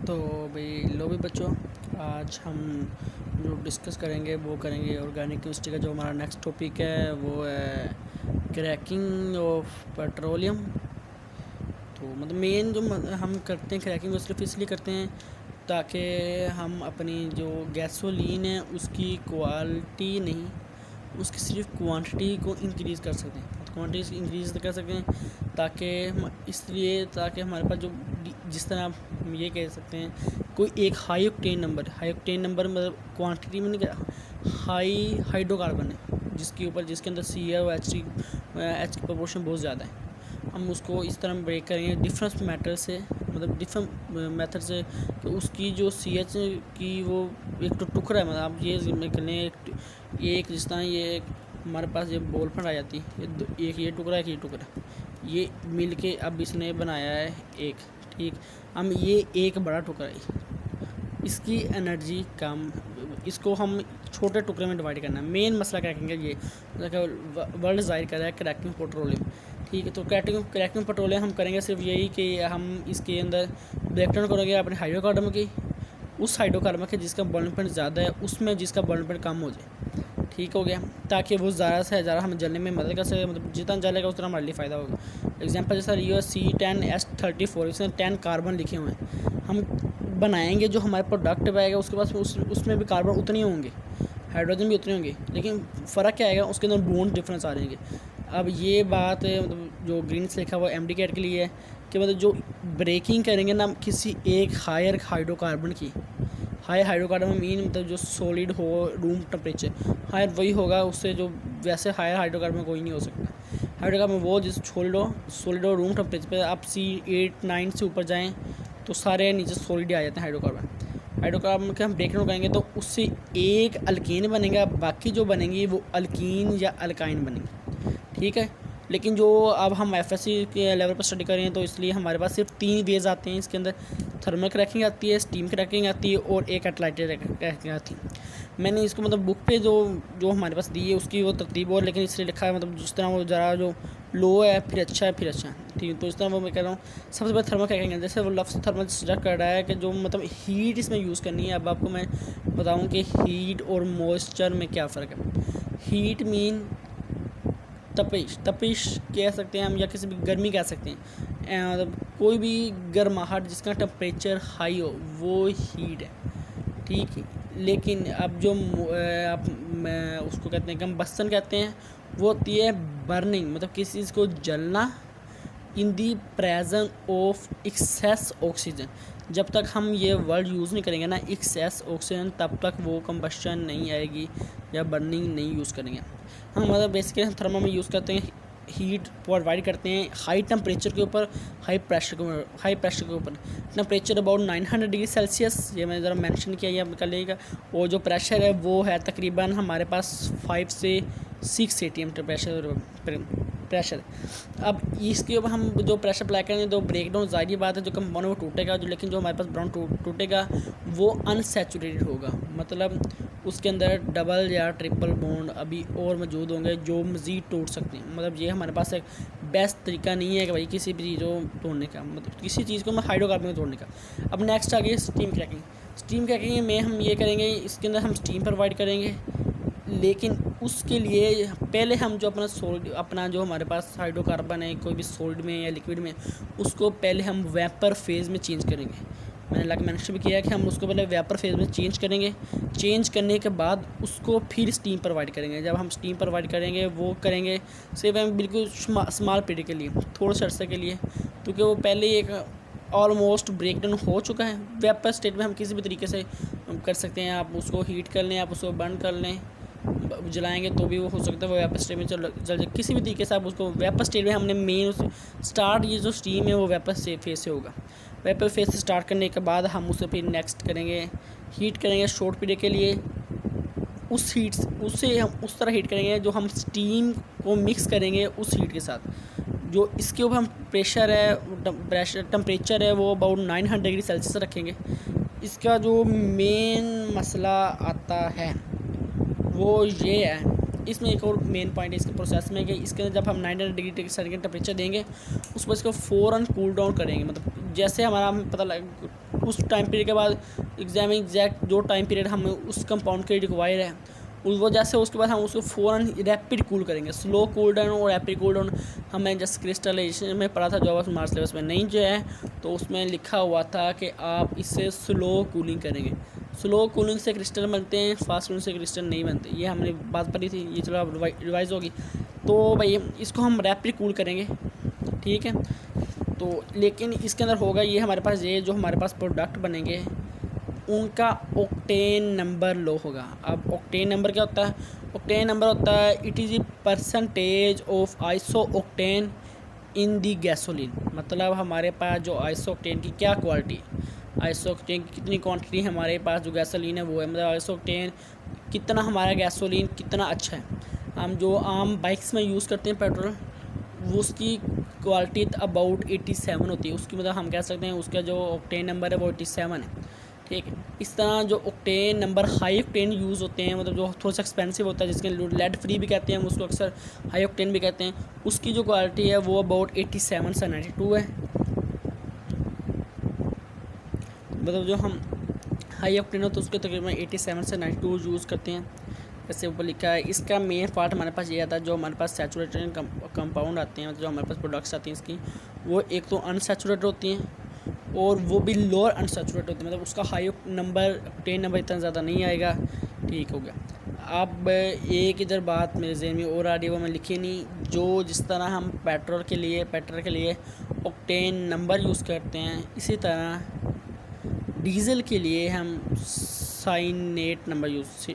तो भाई लो भी बच्चों, आज हम जो डिस्कस करेंगे वो करेंगे ऑर्गेनिक केमिस्ट्री का। जो हमारा नेक्स्ट टॉपिक है वो है क्रैकिंग ऑफ पेट्रोलियम। तो मतलब मेन जो हम करते हैं क्रैकिंग वो सिर्फ इसलिए करते हैं ताकि हम अपनी जो गैसोलीन है उसकी क्वालिटी नहीं, उसकी सिर्फ क्वांटिटी को इंक्रीज़ कर सकते हैं। तो क्वांटिटी इंक्रीज़ कर सकते हैं ताकि इसलिए ताकि हमारे पास जो जिस तरह हम ये कह सकते हैं कोई एक हाई ऑक्टेन नंबर मतलब क्वांटिटी में नहीं, हाई हाइड्रोकार्बन है जिसके अंदर सी है और एच की प्रोपोर्शन बहुत ज़्यादा है। हम उसको इस तरह ब्रेक करेंगे डिफरेंट मेथड से, मतलब डिफरेंट मेथड से, तो उसकी जो सी एच की वो एक तो टुकड़ा है, मतलब आप ये कर लें एक जिस तरह ये हमारे पास ये बॉल फंड आ जाती है, एक ये टुकड़ा ये मिल के अब इसने बनाया है एक, ठीक। हम ये एक बड़ा टुकड़ा है, इसकी एनर्जी कम, इसको हम छोटे टुकड़े में डिवाइड करना है। मेन मसला क्रैकिंग है ये, वर्ल्ड जाहिर कर रहा है क्रैकिंग पेट्रोलियम, ठीक है। तो क्रैकिंग पेट्रोलियम हम करेंगे सिर्फ यही कि हम इसके अंदर ब्रेकडाउन करेंगे अपने हाइड्रोकार्बन की, उस हाइड्रोकार्बन के जिसका बॉइलिंग पॉइंट ज़्यादा है उसमें जिसका बॉइलिंग पॉइंट कम हो जाए, ठीक हो गया, ताकि वो ज़्यादा से ज़्यादा हमें जलने में मदद कर सके। मतलब जितना जलेगा उतना हमारे लिए फ़ायदा होगा। एग्जांपल जैसा C10H34, इसमें 10 कार्बन लिखे हुए हैं। हम बनाएंगे जो हमारे प्रोडक्ट आएगा उसके पास उसमें भी कार्बन उतने होंगे, हाइड्रोजन भी उतने होंगे, लेकिन फ़र्क क्या आएगा उसके अंदर बॉन्ड डिफरेंस आ जाएंगे। अब ये बात मतलब जो ग्रीन से लिखा हुआ MD कैट के लिए है कि मतलब जो ब्रेकिंग करेंगे ना किसी एक हायर हाइड्रोकार्बन की, हाई हाइड्रोकार्बन मीन मतलब जो सॉलिड हो रूम टेम्परेचर हायर वही होगा, उससे जो वैसे हायर हाइड्रोकार्बन कोई नहीं हो सकता। हाइड्रोकार्बन वो जिस सॉलिड हो रूम टेम्परेचर पे आप C8-9 से ऊपर जाएं तो सारे नीचे सॉलिड आ जाते हैं। हाइड्रोकार्बन के हम ब्रेकडाउन करेंगे तो उससे एक अल्कीन बनेगा, बाकी जो बनेंगी वो अल्कीन या अल्काइन बनेंगी, ठीक है। लेकिन जो अब हम FSC के लेवल पर स्टडी कर रहे हैं तो इसलिए हमारे पास सिर्फ 3 वेज आते हैं इसके अंदर। थर्मल क्रैकिंग आती है, स्टीम क्रैकिंग आती है और एक एटलाइटेड क्रैकिंग आती है। मैंने इसको मतलब बुक पे जो हमारे पास दी है उसकी वो तरतीब और, लेकिन इसलिए लिखा है मतलब जिस तरह वो ज़रा जो लो है फिर अच्छा है फिर अच्छा है, ठीक है। तो इस तरह वो मैं कह रहा हूँ सबसे पहले थर्मल क्रैकिंग है। जैसे वो लफ्ज़ थर्मल सजेस्ट कर रहा है कि जो मतलब हीट इसमें यूज़ करनी है। अब आपको मैं बताऊँ कि हीट और मॉइस्चर में क्या फ़र्क है। हीट मीन तपिश कह सकते हैं हम, या किसी भी गर्मी कह सकते हैं, मतलब कोई भी गर्माहट जिसका टेम्परेचर हाई हो वो हीट है, ठीक है। लेकिन अब जो आप उसको कहते हैं कंबस्टन कहते हैं, वो होती है बर्निंग, मतलब किसी चीज़ को जलना in the presence of excess oxygen. जब तक हम ये वर्ड यूज़ नहीं करेंगे ना एक्सेस ऑक्सीजन, तब तक वो कंबस्टन नहीं आएगी या बर्निंग नहीं यूज़ करेंगे हम। मतलब बेसिकली हम थर्मल में यूज़ करते हैं, हीट प्रोवाइड करते हैं हाई टेम्परेचर के ऊपर, हाई प्रेशर के ऊपर। टेम्परेचर अबाउट 900 डिग्री सेल्सियस, ये मैंने ज़रा मेंशन किया है, आप कर लीजिएगा। और जो प्रेशर है वो है तकरीबन हमारे पास 5 से 6 ATM प्रेशर। अब इसके ऊपर हम जो प्रेशर अप्लाई करेंगे तो ब्रेकडाउन ज़ाहिर बात है जो कंपाउंड वो टूटेगा, जो लेकिन जो हमारे पास ब्राउन टूटेगा वो अनसैचुरेटेड होगा, मतलब उसके अंदर डबल या ट्रिपल बॉन्ड अभी और मौजूद होंगे जो मज़ीद टूट सकते हैं। मतलब ये हमारे पास एक बेस्ट तरीका नहीं है कि भाई किसी भी चीज़ को तोड़ने का, मतलब किसी चीज़ को हाइड्रोकार्बन को तोड़ने का। अब नेक्स्ट आ गई स्टीम क्रैकिंग में हम ये करेंगे, इसके अंदर हम स्टीम प्रोवाइड करेंगे, लेकिन उसके लिए पहले हम जो अपना जो हमारे पास हाइड्रोकार्बन है कोई भी सॉलिड में या लिक्विड में, उसको पहले हम वेपर फेज़ में चेंज करेंगे। मैंने मेंशन भी किया है कि हम उसको पहले वेपर फेज़ में चेंज करेंगे। चेंज करने के बाद उसको फिर स्टीम प्रोवाइड करेंगे। जब हम स्टीम प्रोवाइड करेंगे वो करेंगे सिर्फ हम बिल्कुल स्मॉल पीरियड के लिए, थोड़े से अर्से के लिए, क्योंकि वो पहले ही एक ऑलमोस्ट ब्रेकडाउन हो चुका है। वेपर स्टेट में हम किसी भी तरीके से कर सकते हैं, आप उसको हीट कर लें, आप उसको बर्न कर लें, जलाएंगे तो भी वो हो सकता है वो वेपर स्टेट में जल जाए। किसी भी तरीके से आप उसको वेपर स्टेट में हमने मेन स्टार्ट ये जो स्टीम है वो वेपर फेज से होगा। वेपर फेज से स्टार्ट करने के बाद हम उसे फिर नेक्स्ट करेंगे, हीट करेंगे शॉर्ट पीरियड के लिए। उससे हम उस तरह हीट करेंगे जो हम स्टीम को मिक्स करेंगे उस हीट के साथ। जो इसके ऊपर हम टेम्परेचर है वो अबाउट 900 डिग्री सेल्सियस रखेंगे। इसका जो मेन मसला आता है वो ये है, इसमें एक और मेन पॉइंट है इसके प्रोसेस में कि इसके अंदर जब हम 900 डिग्री सेंटीग्रेड टेम्परेचर देंगे उस पर इसको फ़ौरन कूल डाउन करेंगे। मतलब जैसे हमारा पता लग उस टाइम पीरियड के बाद एग्जैक्ट जो टाइम पीरियड हमें उस कंपाउंड के रिक्वायर है उस वजह से उसके बाद हम उसको फ़ौरन रैपिड कूल करेंगे। स्लो कूल डाउन और रैपिड कूल डाउन हमें जस्ट क्रिस्टलाइजेशन में पढ़ा था जो हमारे सिलेबस में नहीं जो है, तो उसमें लिखा हुआ था कि आप इससे स्लो कूलिंग करेंगे। स्लो कूलिंग से क्रिस्टल बनते हैं, फास्ट कूलिंग से क्रिस्टल नहीं बनते, ये हमने बात पढ़ी थी। ये चलो अब रिवाइज होगी। तो भाई इसको हम रैपिड कूल करेंगे, ठीक है। तो लेकिन इसके अंदर होगा ये हमारे पास ये जो हमारे पास प्रोडक्ट बनेंगे उनका ऑक्टेन नंबर लो होगा। अब ऑक्टेन नंबर क्या होता है? ऑक्टेन नंबर होता है it is the percentage of iso octane in the gasoline. मतलब हमारे पास जो आइसो ऑक्टेन की क्या क्वालिटी, आइसो ऑक्टेन की कितनी क्वांटिटी हमारे पास जो गैसोलीन है वो है, मतलब आइसो ऑक्टेन कितना हमारा गैसोलीन कितना अच्छा है। हम जो आम बाइक्स में यूज़ करते हैं पेट्रोल, वो उसकी क्वालिटी अबाउट 87 होती है उसकी, मतलब हम कह सकते हैं उसका जो ऑक्टेन नंबर है वो 87 है, ठीक है। इस तरह जो octane number high octane use होते हैं, मतलब जो थोड़ा सा एक्सपेंसिव होता है जिसके लेड फ्री भी कहते हैं हम उसको, अक्सर हाई ऑक्टेन भी कहते हैं, उसकी जो क्वालिटी है वो अबाउट 87 से 92 है। मतलब जो हम हाई ऑक्टेन हो तो उसके तकरीबन 87 से 92 यूज़ करते हैं। जैसे ऊपर लिखा है इसका मेन पार्ट हमारे पास ये आता है, जो हमारे पास सैचुरेटेड कंपाउंड आते हैं, मतलब जो हमारे पास प्रोडक्ट्स आती हैं इसकी, वो एक तो अनसैचुरेटेड होती हैं और वो भी लोअर अनसैचुरेटेड होती है, मतलब उसका हाई नंबर ऑक्टेन नंबर इतना ज़्यादा नहीं आएगा, ठीक हो गया। अब एक इधर बात मेरे जहन में और आ रही है वो मैं लिखी नहीं, जो जिस तरह हम पेट्रोल के लिए ऑक्टेन नंबर यूज़ करते हैं, इसी तरह डीजल के लिए हम साइनेट नंबर यूज़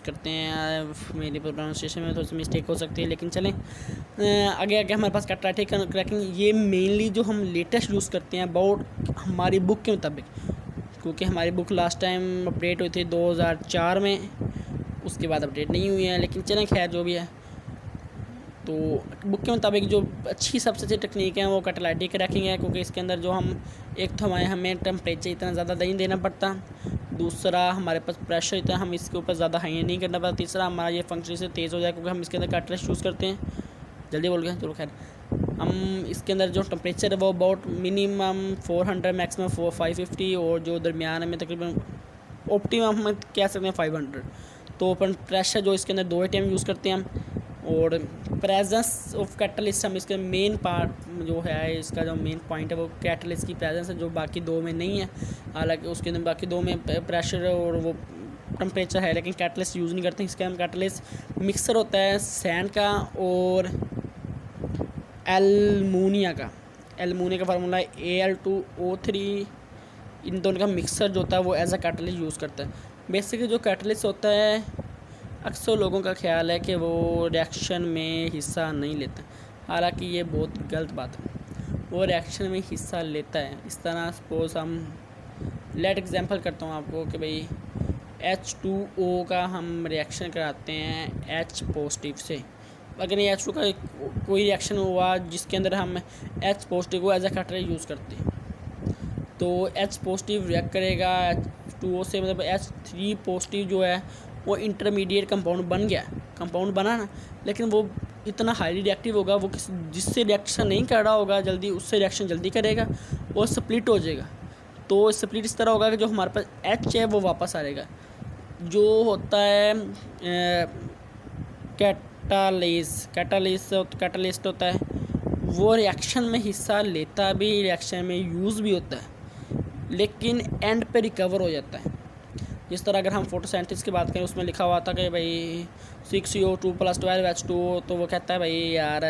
करते हैं। मेरी प्रोनाउंसिएशन में थोड़ी सी मिस्टेक हो सकती है, लेकिन चलें आगे हमारे पास कैटालिटिक क्रैकिंग, ये मेनली जो हम लेटेस्ट यूज़ करते हैं अबाउट हमारी बुक के मुताबिक, क्योंकि हमारी बुक लास्ट टाइम अपडेट हुई थी 2004 में, उसके बाद अपडेट नहीं हुई है, लेकिन चलें खैर जो भी है। तो बुक के मुताबिक जो अच्छी सबसे अच्छी टेक्निक है वो कैटालिटिक क्रैकिंग है, क्योंकि इसके अंदर जो हम एक तो हमें टेम्परेचर इतना ज़्यादा नहीं देना पड़ता, दूसरा हमारे पास प्रेशर इतना हम इसके ऊपर ज़्यादा हाई नहीं करना पड़ता, तीसरा हमारा ये फंक्शन से तेज़ हो जाए क्योंकि हम इसके अंदर कैटलिस्ट यूज़ करते हैं। जल्दी बोल गए, चलो खैर। हम इसके अंदर जो टेम्परेचर है वो अबाउट मिनिमम 400 मैक्सिमम 550 और जो दरमियान में तकरीबन ऑप्टिमम हम कह सकते हैं 500। तो अपन प्रेशर जो इसके अंदर 2 ATM यूज़ करते हैं हम, और प्रेजेंस ऑफ कैटलिस्ट हम इसके मेन पार्ट जो है, इसका जो मेन पॉइंट है वो कैटलिस्ट की प्रेजेंस है, जो बाकी दो में नहीं है। हालांकि उसके अंदर बाकी दो में प्रेशर और वो टेम्परेचर है, लेकिन कैटलिस्ट यूज़ नहीं करते। इसका हम कैटलिस्ट मिक्सर होता है सैंड का और एलमोनिया का फार्मूला है Al2O3। इन दोनों का मिक्सर जो होता है वो एज अ कैटलिस्ट यूज़ करता है। बेसिकली जो कैटलिस्ट होता है अक्सर लोगों का ख्याल है कि वो रिएक्शन में हिस्सा नहीं लेता, हालांकि ये बहुत गलत बात है, वो रिएक्शन में हिस्सा लेता है। इस तरह सपोज़ हम लेट एग्जांपल करता हूँ आपको कि भाई H2O का हम रिएक्शन कराते हैं H पॉजिटिव से। अगर ये H2 का कोई रिएक्शन हुआ जिसके अंदर हम H पॉजिटिव को एज अ कैटलिस्ट यूज़ करते हैं, तो H पॉजिटिव रिएक्ट करेगा H2O से, मतलब H3 पॉजिटिव जो है वो इंटरमीडिएट कंपाउंड बना ना, लेकिन वो इतना हाईली रिएक्टिव होगा, वो जिससे रिएक्शन नहीं कर रहा होगा जल्दी, उससे रिएक्शन जल्दी करेगा और स्प्लिट हो जाएगा। तो स्प्लिट इस तरह होगा कि जो हमारे पास H है वो वापस आ जाएगा। जो होता है कैटालिस्ट होता है, वो रिएक्शन में हिस्सा लेता भी, रिएक्शन में यूज़ भी होता है, लेकिन एंड पे रिकवर हो जाता है। जिस तरह अगर हम फोटोसिंथेसिस की बात करें, उसमें लिखा हुआ था कि भाई 6CO2 + 12H2O, तो वो कहता है भाई यार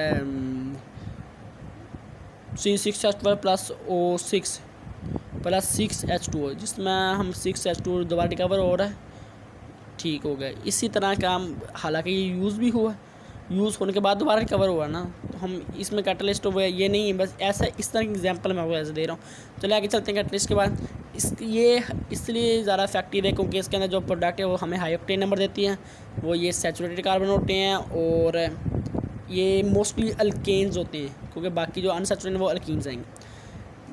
C6H12 + O6 + 6H2O, जिसमें हम 6H2 दोबारा रिकवर हो रहा है, ठीक हो गया। इसी तरह का हम, हालांकि ये यूज़ भी हुआ, यूज़ होने के बाद दोबारा रिकवर हुआ ना, तो हम इसमें कैटलिस्ट हुआ ये नहीं है, बस ऐसा इस तरह की एग्जांपल मैं आपको ऐसे दे रहा हूँ। चलिए आगे चलते हैं। कैटलिस्ट के बाद ये इसलिए ज़्यादा इफेक्टिव है क्योंकि इसके अंदर जो प्रोडक्ट है वो हमें हाई ऑक्टेन नंबर देती हैं, वो ये सैचुरेटेड कार्बन होते हैं और ये मोस्टली अल्केन्स होते हैं, क्योंकि बाकी जो अनसैचुरेटेड वो अल्कीन्स आएंगे।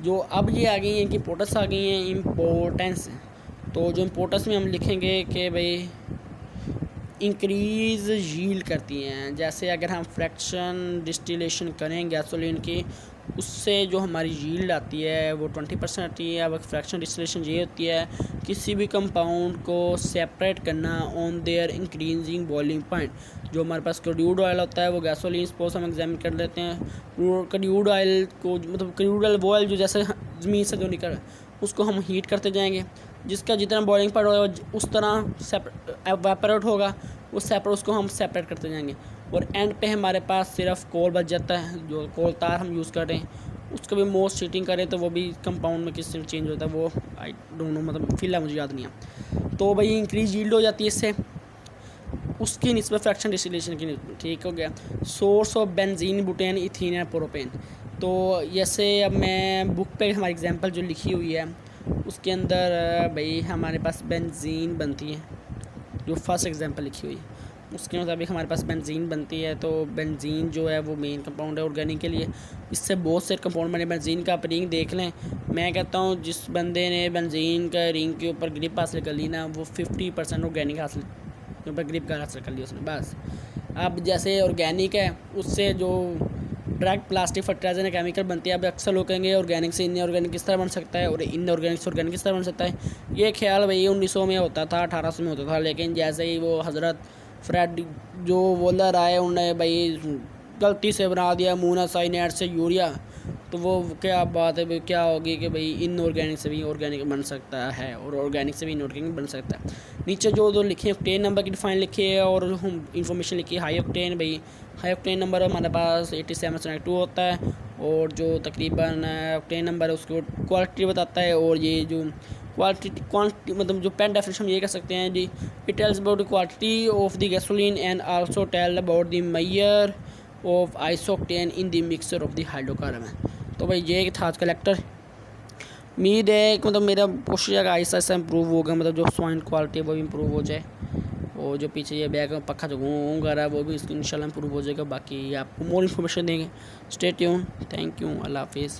जो अब ये आ गई हैं कि इंपॉर्टेंस आ गई हैं, इम्पोर्टेंस। तो जो इम्पोर्टेंस में हम लिखेंगे कि भाई इंक्रीज़ यील्ड करती हैं। जैसे अगर हम फ्रैक्शन डिस्टिलेशन करें गैसोलीन की, उससे जो हमारी यील्ड आती है वो 20% आती है। अब फ्रैक्शन डिस्टिलेशन ये होती है किसी भी कंपाउंड को सेपरेट करना on their increasing boiling point. जो हमारे पास क्रूड ऑयल होता है वो गैसोलीन सपोज हम एग्जामिन कर लेते हैं। क्रूड ऑयल को मतलब क्रूड ऑयल वो ऑयल जो जैसे ज़मीन से जो निकल उसको हम हीट करते जाएंगे, जिसका जितना बॉइलिंग पॉइंट होगा उस तरह एवेपोरेट होगा, उस सेपरेट उसको हम सेपरेट करते जाएंगे और एंड पे हमारे पास सिर्फ कोल बच जाता है। जो कोल तार हम यूज़ कर रहे हैं उसको भी मोस्ट हीटिंग करें तो वो भी कंपाउंड में किस चेंज होता है वो आई डोंट नो, मतलब फिलहाल मुझे याद नहीं है। तो भाई इंक्रीज यील्ड हो जाती है इससे, उसकी निस्बत फ्रैक्शन डिस्टिलेशन की निस्बत। ठीक हो गया। Source of benzene, butane, ethene and propane. तो जैसे अब मैं बुक पे हमारी एग्जांपल जो लिखी हुई है उसके अंदर भाई हमारे पास बेंजीन बनती है, जो फर्स्ट एग्जांपल लिखी हुई है उसके मुताबिक हमारे पास बेंजीन बनती है। तो बेंजीन जो है वो मेन कंपाउंड है ऑर्गेनिक के लिए। इससे बहुत से कंपाउंड बने। बेंजीन का आप रिंग देख लें, मैं कहता हूँ जिस बंदे ने बेंजीन का रिंग के ऊपर ग्रिप हासिल कर ली ना वो 50% ऑर्गेनिक हासिल के ऊपर ग्रिप का हासिल कर लिया उसने बस। अब जैसे ऑर्गेनिक है उससे जो डायरेक्ट प्लास्टिक फर्टिलाइजर या केमिकल बनती है। अब अक्सर लोग कहेंगे ऑर्गेनिक से इनऑर्गेनिक किस तरह बन सकता है और इनऑर्गेनिक से ऑर्गेनिक किस तरह बन सकता है। ये ख्याल भाई 1900 में होता था, 1800 में होता था, लेकिन जैसे ही वो हज़रत फ्रेड जो वोलर आए उन्होंने भाई गलती से बना दिया मूना साइनाइड से यूरिया, तो वो क्या बात है भाई, क्या होगी कि भाई इनऑर्गेनिक से भी ऑर्गेनिक बन सकता है और ऑर्गेनिक से भी इनऑर्गेनिक बन सकता है। नीचे जो दो लिखे ऑक्टेन नंबर की डिफाइन लिखी है और हम इंफॉर्मेशन लिखी है हाई ऑक्टेन। भाई हाई ऑक्टेन नंबर हमारे पास 87.2 होता है और जो तकरीबन ऑक्टेन नंबर है उसको क्वालिटी बताता है। और ये जो क्वांटिटी मतलब जो पेन डेफिनेशन हम ये कह सकते हैं जी, it tells about the quantity of the gasoline and also tell about the major of isooctane in the mixture of the hydrocarbon. तो भाई ये था आज का लेक्चर। उम्मीद है कि मतलब मेरा कोशिश है कि आहिस्ता आहिस्ता इम्प्रूव होगा, मतलब जो साउंड क्वालिटी है वो भी इम्प्रूव हो जाए और जो पीछे ये बैग में पक्का जो घूम कर रहा है वो भी इंशाल्लाह इम्प्रूव हो जाएगा। बाकी आपको मोर इन्फॉर्मेशन देंगे। Stay tune. Thank you. अल्लाह हाफिज़।